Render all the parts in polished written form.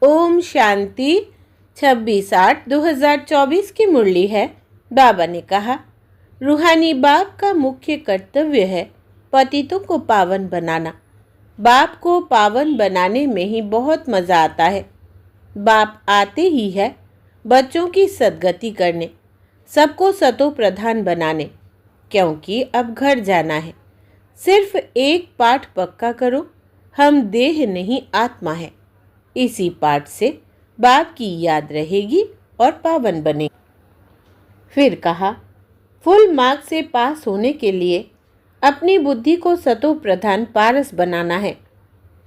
ओम शांति। 26/8/2024 की मुरली है। बाबा ने कहा, रूहानी बाप का मुख्य कर्तव्य है पतितों को पावन बनाना। बाप को पावन बनाने में ही बहुत मज़ा आता है। बाप आते ही है बच्चों की सद्गति करने, सबको सतो प्रधान बनाने, क्योंकि अब घर जाना है। सिर्फ एक पाठ पक्का करो, हम देह नहीं आत्मा है। इसी पाठ से बाप की याद रहेगी और पावन बने। फिर कहा, फुल मार्क्स से पास होने के लिए अपनी बुद्धि को सतो प्रधान पारस बनाना है।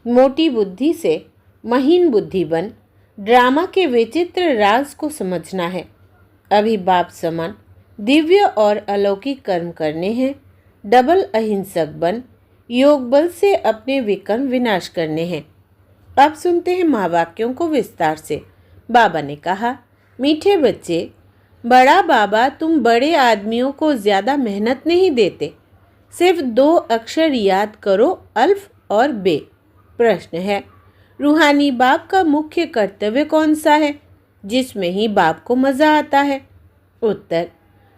मोटी बुद्धि से महीन बुद्धि बन ड्रामा के विचित्र राज को समझना है। अभी बाप समान दिव्य और अलौकिक कर्म करने हैं। डबल अहिंसक बन योग बल से अपने विकर्म विनाश करने हैं। अब सुनते हैं महावाक्यों को विस्तार से। बाबा ने कहा, मीठे बच्चे, बड़ा बाबा तुम बड़े आदमियों को ज़्यादा मेहनत नहीं देते। सिर्फ 2 अक्षर याद करो, अल्फ और बे। प्रश्न है, रूहानी बाप का मुख्य कर्तव्य कौन सा है जिसमें ही बाप को मज़ा आता है? उत्तर,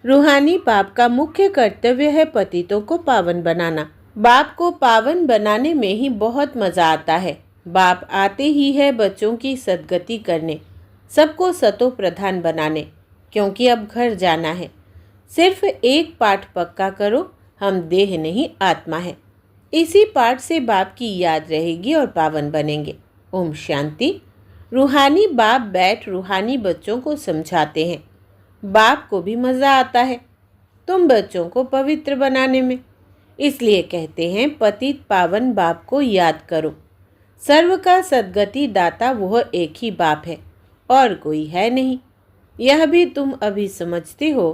रूहानी बाप का मुख्य कर्तव्य है पतितों को पावन बनाना। बाप को पावन बनाने में ही बहुत मज़ा आता है। बाप आते ही है बच्चों की सद्गति करने, सबको सतो प्रधान बनाने, क्योंकि अब घर जाना है। सिर्फ एक पाठ पक्का करो, हम देह नहीं आत्मा है। इसी पाठ से बाप की याद रहेगी और पावन बनेंगे। ओम शांति। रूहानी बाप बैठ रूहानी बच्चों को समझाते हैं। बाप को भी मज़ा आता है तुम बच्चों को पवित्र बनाने में। इसलिए कहते हैं, पतित पावन बाप को याद करो। सर्व का सद्गति दाता वह एक ही बाप है और कोई है नहीं। यह भी तुम अभी समझते हो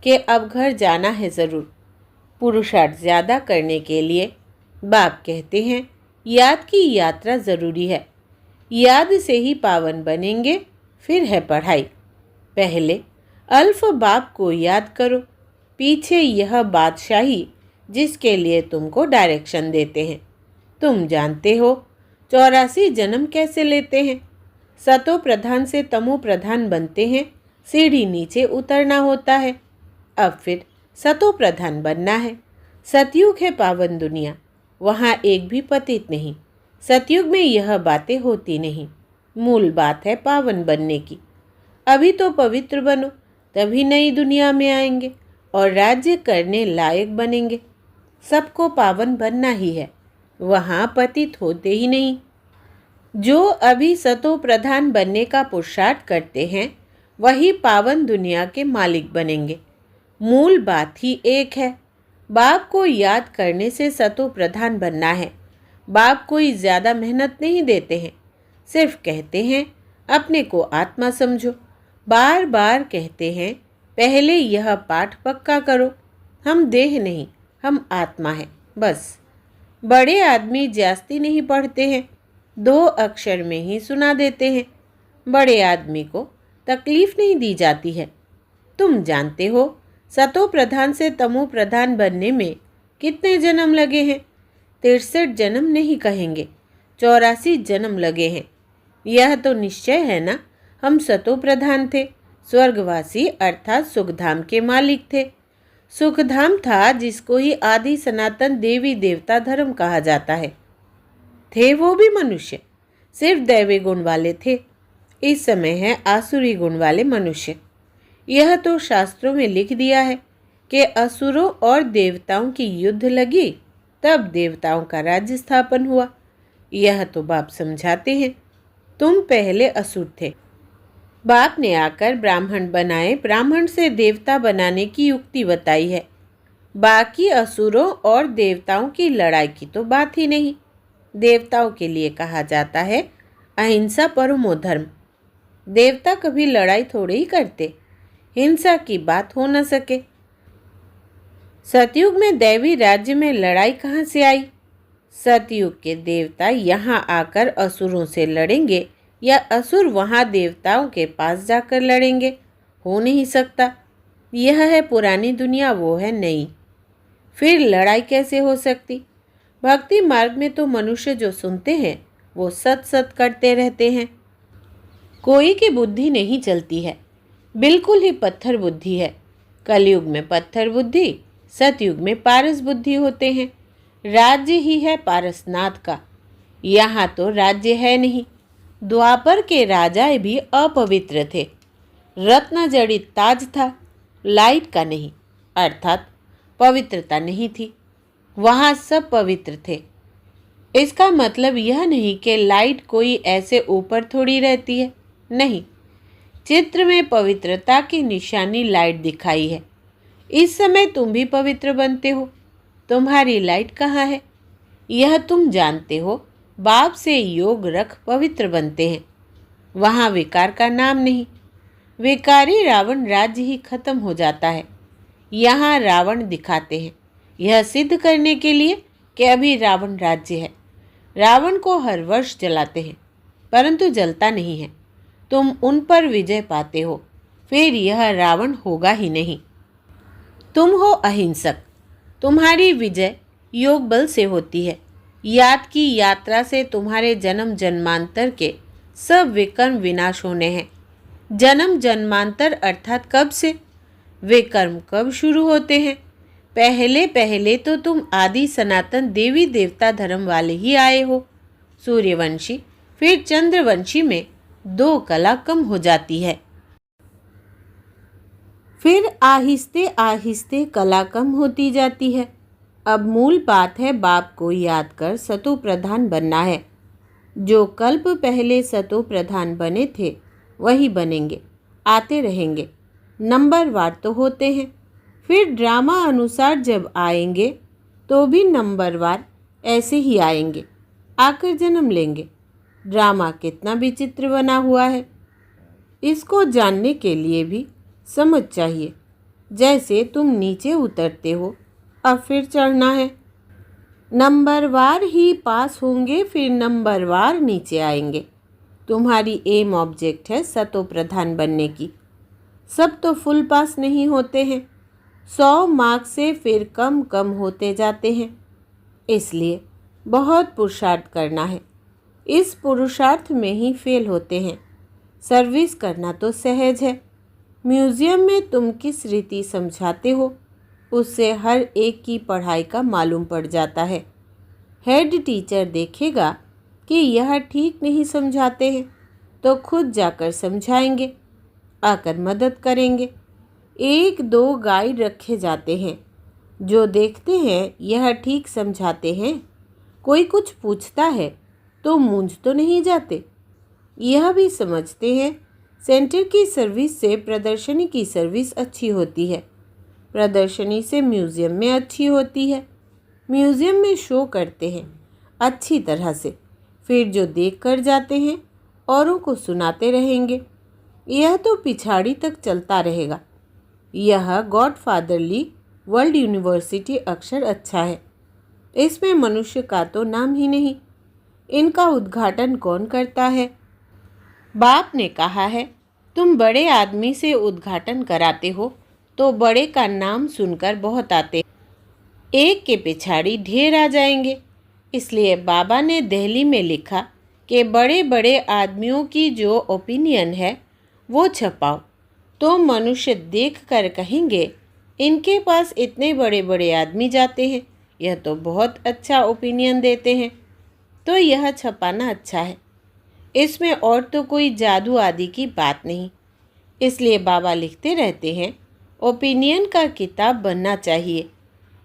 कि अब घर जाना है ज़रूर। पुरुषार्थ ज़्यादा करने के लिए बाप कहते हैं, याद की यात्रा ज़रूरी है। याद से ही पावन बनेंगे। फिर है पढ़ाई। पहले अल्फ बाप को याद करो, पीछे यह बादशाही जिसके लिए तुमको डायरेक्शन देते हैं। तुम जानते हो 84 जन्म कैसे लेते हैं। सतो प्रधान से तमो प्रधान बनते हैं, सीढ़ी नीचे उतरना होता है। अब फिर सतो प्रधान बनना है। सतयुग है पावन दुनिया, वहाँ एक भी पतित नहीं। सतयुग में यह बातें होती नहीं। मूल बात है पावन बनने की। अभी तो पवित्र बनो, तभी नई दुनिया में आएंगे और राज्य करने लायक बनेंगे। सबको पावन बनना ही है, वहाँ पतित होते ही नहीं। जो अभी सतो प्रधान बनने का पुरुषार्थ करते हैं वही पावन दुनिया के मालिक बनेंगे। मूल बात ही एक है। बाप को याद करने से सतो प्रधान बनना है। बाप कोई ज़्यादा मेहनत नहीं देते हैं, सिर्फ कहते हैं अपने को आत्मा समझो। बार बार कहते हैं, पहले यह पाठ पक्का करो, हम देह नहीं, हम आत्मा है, बस। बड़े आदमी जास्ती नहीं पढ़ते हैं, 2 अक्षर में ही सुना देते हैं। बड़े आदमी को तकलीफ नहीं दी जाती है। तुम जानते हो सतो प्रधान से तमो प्रधान बनने में कितने जन्म लगे हैं? 63 जन्म नहीं कहेंगे, 84 जन्म लगे हैं। यह तो निश्चय है ना, हम सतो प्रधान थे, स्वर्गवासी अर्थात सुखधाम के मालिक थे। सुखधाम था जिसको ही आदि सनातन देवी देवता धर्म कहा जाता है। थे वो भी मनुष्य, सिर्फ दैवी गुण वाले थे। इस समय है आसुरी गुण वाले मनुष्य। यह तो शास्त्रों में लिख दिया है कि असुरों और देवताओं की युद्ध लगी, तब देवताओं का राज्य स्थापन हुआ। यह तो बाप समझाते हैं। तुम पहले असुर थे, बाप ने आकर ब्राह्मण बनाए, ब्राह्मण से देवता बनाने की युक्ति बताई है। बाकी असुरों और देवताओं की लड़ाई की तो बात ही नहीं। देवताओं के लिए कहा जाता है अहिंसा परमो धर्म। देवता कभी लड़ाई थोड़े ही करते, हिंसा की बात हो न सके। सतयुग में दैवी राज्य में लड़ाई कहाँ से आई? सतयुग के देवता यहाँ आकर असुरों से लड़ेंगे या असुर वहाँ देवताओं के पास जाकर लड़ेंगे? हो नहीं सकता। यह है पुरानी दुनिया, वो है नई। फिर लड़ाई कैसे हो सकती? भक्ति मार्ग में तो मनुष्य जो सुनते हैं वो सत सत करते रहते हैं। कोई की बुद्धि नहीं चलती है, बिल्कुल ही पत्थर बुद्धि है। कलयुग में पत्थर बुद्धि, सतयुग में पारस बुद्धि होते हैं। राज्य ही है पारसनाथ का, यहाँ तो राज्य है नहीं। द्वापर के राजा भी अपवित्र थे। रत्न जड़ित ताज था, लाइट का नहीं, अर्थात पवित्रता नहीं थी। वहाँ सब पवित्र थे। इसका मतलब यह नहीं कि लाइट कोई ऐसे ऊपर थोड़ी रहती है, नहीं। चित्र में पवित्रता की निशानी लाइट दिखाई है। इस समय तुम भी पवित्र बनते हो। तुम्हारी लाइट कहाँ है, यह तुम जानते हो। बाप से योग रख पवित्र बनते हैं। वहाँ विकार का नाम नहीं। विकारी रावण राज्य ही खत्म हो जाता है। यहाँ रावण दिखाते हैं, यह सिद्ध करने के लिए कि अभी रावण राज्य है। रावण को हर वर्ष जलाते हैं, परंतु जलता नहीं है। तुम उन पर विजय पाते हो, फिर यह रावण होगा ही नहीं। तुम हो अहिंसक। तुम्हारी विजय योग बल से होती है। याद की यात्रा से तुम्हारे जन्म जन्मांतर के सब विकर्म विनाश होने हैं। जन्म जन्मांतर अर्थात कब से, वे कर्म कब शुरू होते हैं। पहले पहले तो तुम आदि सनातन देवी देवता धर्म वाले ही आए हो। सूर्यवंशी फिर चंद्रवंशी में 2 कला कम हो जाती है। फिर आहिस्ते आहिस्ते कला कम होती जाती है। अब मूल बात है, बाप को याद कर सतो प्रधान बनना है। जो कल्प पहले सतो प्रधान बने थे वही बनेंगे, आते रहेंगे। नंबरवार तो होते हैं। फिर ड्रामा अनुसार जब आएंगे तो भी नंबरवार ऐसे ही आएंगे, आकर जन्म लेंगे। ड्रामा कितना विचित्र बना हुआ है, इसको जानने के लिए भी समझ चाहिए। जैसे तुम नीचे उतरते हो, अब फिर चढ़ना है। नंबरवार ही पास होंगे, फिर नंबरवार नीचे आएंगे। तुम्हारी एम ऑब्जेक्ट है सतो प्रधान बनने की। सब तो फुल पास नहीं होते हैं, 100 मार्क्स से फिर कम कम होते जाते हैं। इसलिए बहुत पुरुषार्थ करना है। इस पुरुषार्थ में ही फेल होते हैं। सर्विस करना तो सहज है। म्यूजियम में तुम किस रीति समझाते हो, उससे हर एक की पढ़ाई का मालूम पड़ जाता है। हेड टीचर देखेगा कि यह ठीक नहीं समझाते हैं तो खुद जाकर समझाएंगे, आकर मदद करेंगे। 1-2 गाइड रखे जाते हैं जो देखते हैं यह ठीक समझाते हैं। कोई कुछ पूछता है तो मूंझ तो नहीं जाते। यह भी समझते हैं सेंटर की सर्विस से प्रदर्शनी की सर्विस अच्छी होती है, प्रदर्शनी से म्यूज़ियम में अच्छी होती है। म्यूज़ियम में शो करते हैं अच्छी तरह से, फिर जो देख कर जाते हैं औरों को सुनाते रहेंगे। यह तो पिछाड़ी तक चलता रहेगा। यह गॉडफादरली वर्ल्ड यूनिवर्सिटी अक्षर अच्छा है। इसमें मनुष्य का तो नाम ही नहीं। इनका उद्घाटन कौन करता है? बाप ने कहा है, तुम बड़े आदमी से उद्घाटन कराते हो तो बड़े का नाम सुनकर बहुत आते, एक के पिछाड़ी ढेर आ जाएंगे। इसलिए बाबा ने दिल्ली में लिखा कि बड़े बड़े आदमियों की जो ओपिनियन है वो छपाओ, तो मनुष्य देख कर कहेंगे इनके पास इतने बड़े बड़े आदमी जाते हैं, यह तो बहुत अच्छा ओपिनियन देते हैं, तो यह छपाना अच्छा है। इसमें और तो कोई जादू आदि की बात नहीं। इसलिए बाबा लिखते रहते हैं ओपिनियन का किताब बनना चाहिए,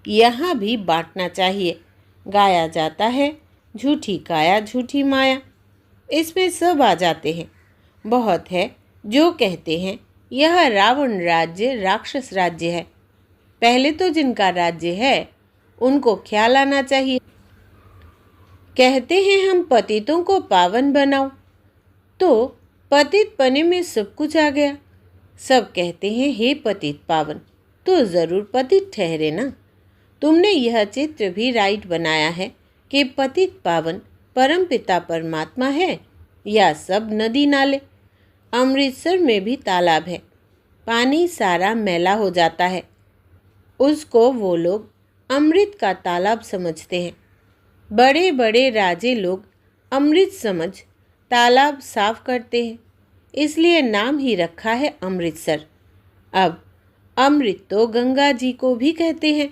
यहाँ भी बांटना चाहिए। गाया जाता है झूठी काया झूठी माया, इसमें सब आ जाते हैं। बहुत है जो कहते हैं यह रावण राज्य राक्षस राज्य है। पहले तो जिनका राज्य है उनको ख्याल आना चाहिए। कहते हैं हम पतितों को पावन बनाओ, तो पतित पने में सब कुछ आ गया। सब कहते हैं हे पतित पावन, तो ज़रूर पतित ठहरे ना। तुमने यह चित्र भी राइट बनाया है कि पतित पावन परमपिता परमात्मा है या सब नदी नाले। अमृतसर में भी तालाब है, पानी सारा मैला हो जाता है, उसको वो लोग अमृत का तालाब समझते हैं। बड़े बड़े राजे लोग अमृत समझ तालाब साफ करते हैं। इसलिए नाम ही रखा है अमृतसर। अब अमृत तो गंगा जी को भी कहते हैं।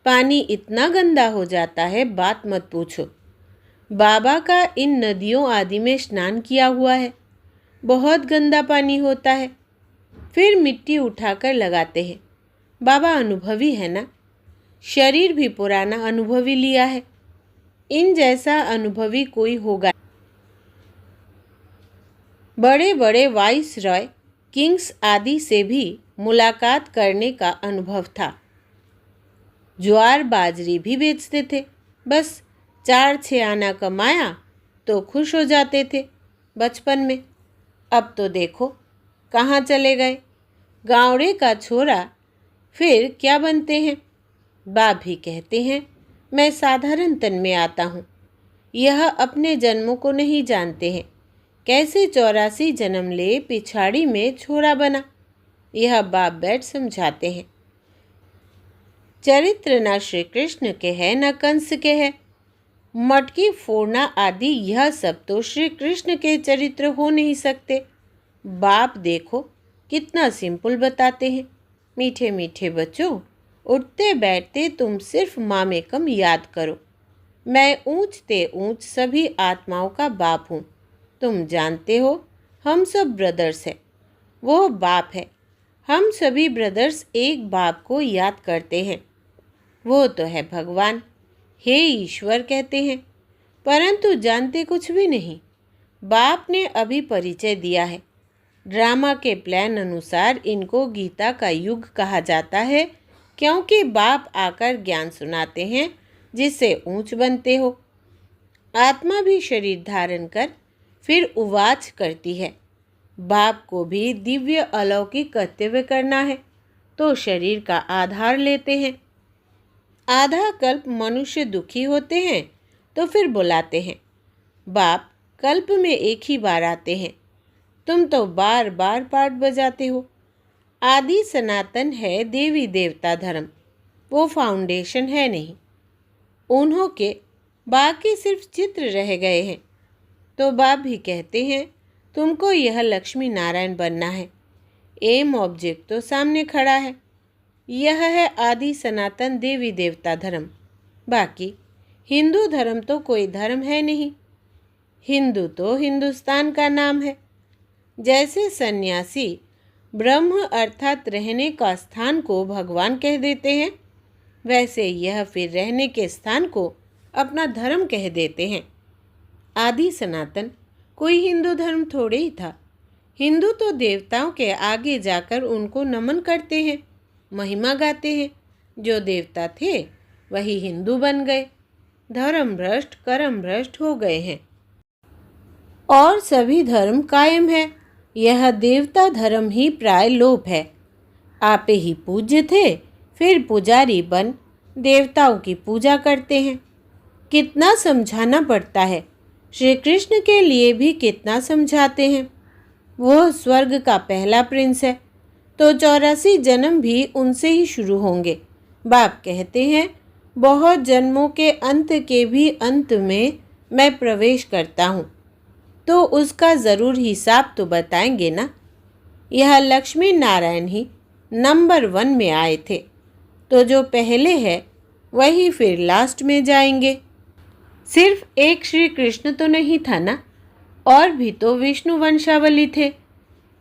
पानी इतना गंदा हो जाता है, बात मत पूछो। बाबा का इन नदियों आदि में स्नान किया हुआ है, बहुत गंदा पानी होता है। फिर मिट्टी उठाकर लगाते हैं। बाबा अनुभवी है ना, शरीर भी पुराना अनुभवी लिया है। इन जैसा अनुभवी कोई होगा। बड़े बड़े वाइस रॉय, किंग्स आदि से भी मुलाकात करने का अनुभव था। ज्वार बाजरी भी बेचते थे, बस 4-6 आना कमाया तो खुश हो जाते थे बचपन में। अब तो देखो कहाँ चले गए, गावड़े का छोरा। फिर क्या बनते हैं? बाप भी कहते हैं मैं साधारण तन में आता हूँ। यह अपने जन्मों को नहीं जानते हैं, कैसे 84 जन्म ले पिछाड़ी में छोरा बना। यह बाप बैठ समझाते हैं। चरित्र न श्री कृष्ण के है न कंस के है। मटकी फोड़ना आदि यह सब तो श्री कृष्ण के चरित्र हो नहीं सकते। बाप देखो कितना सिंपल बताते हैं। मीठे मीठे बच्चों, उठते बैठते तुम सिर्फ मामे कम याद करो। मैं ऊंचते ऊंच सभी आत्माओं का बाप हूँ। तुम जानते हो हम सब ब्रदर्स हैं, वो बाप है। हम सभी ब्रदर्स एक बाप को याद करते हैं, वो तो है भगवान। हे ईश्वर कहते हैं, परंतु जानते कुछ भी नहीं। बाप ने अभी परिचय दिया है। ड्रामा के प्लान अनुसार इनको गीता का युग कहा जाता है, क्योंकि बाप आकर ज्ञान सुनाते हैं जिससे ऊंच बनते हो। आत्मा भी शरीर धारण कर फिर उवाच करती है। बाप को भी दिव्य अलौकिक कर्तव्य करना है तो शरीर का आधार लेते हैं। आधा कल्प मनुष्य दुखी होते हैं तो फिर बुलाते हैं। बाप कल्प में एक ही बार आते हैं, तुम तो बार बार पाठ बजाते हो। आदि सनातन है देवी देवता धर्म, वो फाउंडेशन है नहीं। उन्हों के बाकी सिर्फ चित्र रह गए हैं। तो बाप भी कहते हैं तुमको यह लक्ष्मी नारायण बनना है। एम ऑब्जेक्ट तो सामने खड़ा है। यह है आदि सनातन देवी देवता धर्म। बाकी हिंदू धर्म तो कोई धर्म है नहीं। हिंदू तो हिंदुस्तान का नाम है। जैसे सन्यासी ब्रह्म अर्थात रहने का स्थान को भगवान कह देते हैं, वैसे यह फिर रहने के स्थान को अपना धर्म कह देते हैं। आदि सनातन कोई हिंदू धर्म थोड़े ही था। हिंदू तो देवताओं के आगे जाकर उनको नमन करते हैं, महिमा गाते हैं। जो देवता थे वही हिंदू बन गए। धर्म भ्रष्ट कर्म भ्रष्ट हो गए हैं और सभी धर्म कायम है। यह देवता धर्म ही प्राय लोप है। आपे ही पूज्य थे, फिर पुजारी बन देवताओं की पूजा करते हैं। कितना समझाना पड़ता है। श्री कृष्ण के लिए भी कितना समझाते हैं। वो स्वर्ग का पहला प्रिंस है, तो 84 जन्म भी उनसे ही शुरू होंगे। बाप कहते हैं बहुत जन्मों के अंत के भी अंत में मैं प्रवेश करता हूँ, तो उसका ज़रूर हिसाब तो बताएंगे ना। यह लक्ष्मी नारायण ही नंबर 1 में आए थे, तो जो पहले है वही फिर लास्ट में जाएंगे। सिर्फ एक श्री कृष्ण तो नहीं था ना, और भी तो विष्णु वंशावली थे।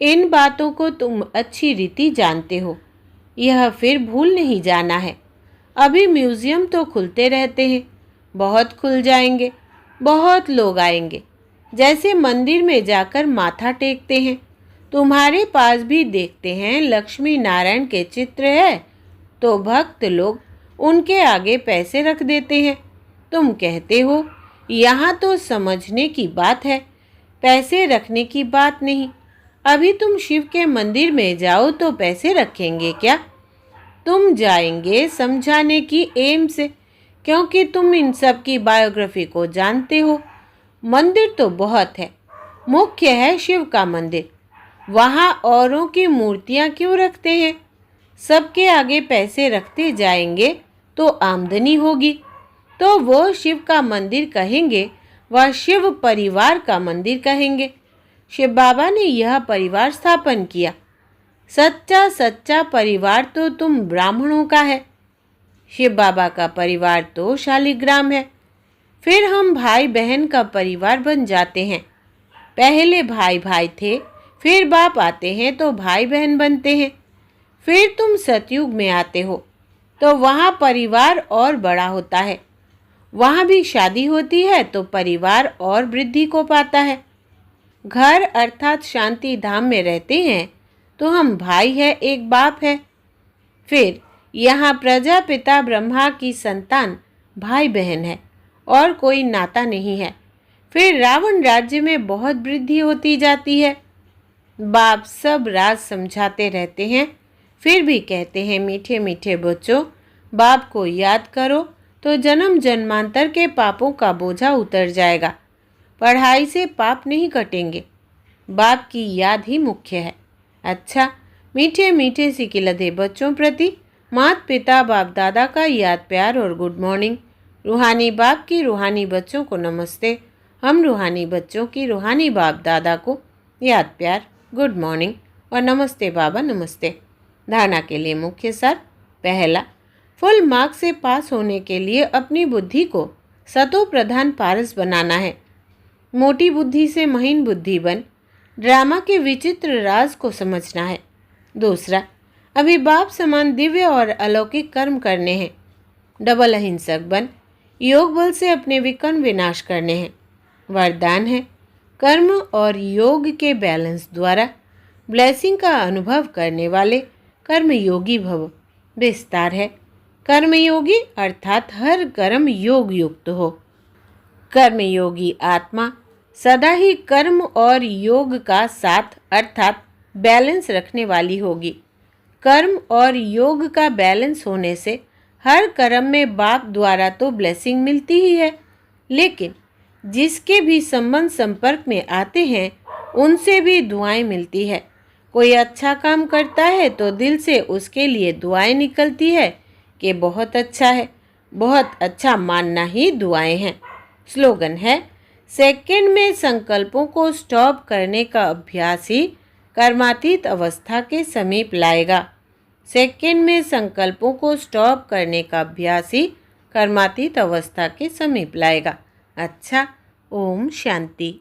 इन बातों को तुम अच्छी रीति जानते हो, यह फिर भूल नहीं जाना है। अभी म्यूज़ियम तो खुलते रहते हैं, बहुत खुल जाएंगे, बहुत लोग आएंगे। जैसे मंदिर में जाकर माथा टेकते हैं, तुम्हारे पास भी देखते हैं लक्ष्मी नारायण के चित्र है, तो भक्त लोग उनके आगे पैसे रख देते हैं। तुम कहते हो यहाँ तो समझने की बात है, पैसे रखने की बात नहीं। अभी तुम शिव के मंदिर में जाओ तो पैसे रखेंगे क्या? तुम जाएंगे समझाने की एम से, क्योंकि तुम इन सब की बायोग्राफी को जानते हो। मंदिर तो बहुत है, मुख्य है शिव का मंदिर। वहाँ औरों की मूर्तियाँ क्यों रखते हैं? सबके आगे पैसे रखते जाएंगे तो आमदनी होगी, तो वो शिव का मंदिर कहेंगे, वह शिव परिवार का मंदिर कहेंगे। शिव बाबा ने यह परिवार स्थापन किया। सच्चा सच्चा परिवार तो तुम ब्राह्मणों का है। शिव बाबा का परिवार तो शालिग्राम है। फिर हम भाई बहन का परिवार बन जाते हैं। पहले भाई भाई थे, फिर बाप आते हैं तो भाई बहन बनते हैं। फिर तुम सतयुग में आते हो तो वहाँ परिवार और बड़ा होता है। वहाँ भी शादी होती है तो परिवार और वृद्धि को पाता है। घर अर्थात शांति धाम में रहते हैं तो हम भाई है, एक बाप है। फिर यहाँ प्रजापिता ब्रह्मा की संतान भाई बहन है और कोई नाता नहीं है। फिर रावण राज्य में बहुत वृद्धि होती जाती है। बाप सब राज समझाते रहते हैं, फिर भी कहते हैं मीठे मीठे बच्चों, बाप को याद करो तो जन्म जन्मांतर के पापों का बोझा उतर जाएगा। पढ़ाई से पाप नहीं कटेंगे, बाप की याद ही मुख्य है। अच्छा, मीठे मीठे सिकिलधे बच्चों प्रति माता पिता बाप दादा का याद प्यार और गुड मॉर्निंग। रूहानी बाप की रूहानी बच्चों को नमस्ते। हम रूहानी बच्चों की रूहानी बाप दादा को याद प्यार, गुड मॉर्निंग और नमस्ते बाबा नमस्ते। धारणा के लिए मुख्य सार। पहला, फुल मार्क्स से पास होने के लिए अपनी बुद्धि को सतो प्रधान पारस बनाना है। मोटी बुद्धि से महीन बुद्धि बन ड्रामा के विचित्र राज को समझना है। दूसरा, अभी बाप समान दिव्य और अलौकिक कर्म करने हैं। डबल अहिंसक बन योग बल से अपने विकर्म विनाश करने हैं। वरदान है, कर्म और योग के बैलेंस द्वारा ब्लेसिंग का अनुभव करने वाले कर्मयोगी भव। विस्तार है, कर्मयोगी अर्थात हर कर्म योग युक्त हो। कर्मयोगी आत्मा सदा ही कर्म और योग का साथ अर्थात बैलेंस रखने वाली होगी। कर्म और योग का बैलेंस होने से हर कर्म में बाप द्वारा तो ब्लेसिंग मिलती ही है, लेकिन जिसके भी संबंध संपर्क में आते हैं उनसे भी दुआएं मिलती है। कोई अच्छा काम करता है तो दिल से उसके लिए दुआएं निकलती है कि बहुत अच्छा है, बहुत अच्छा मानना ही दुआएं हैं। स्लोगन है, सेकंड में संकल्पों को स्टॉप करने का अभ्यास ही कर्मातीत अवस्था के समीप लाएगा। सेकंड में संकल्पों को स्टॉप करने का अभ्यास ही कर्मातीत अवस्था के समीप लाएगा। अच्छा, ओम शांति।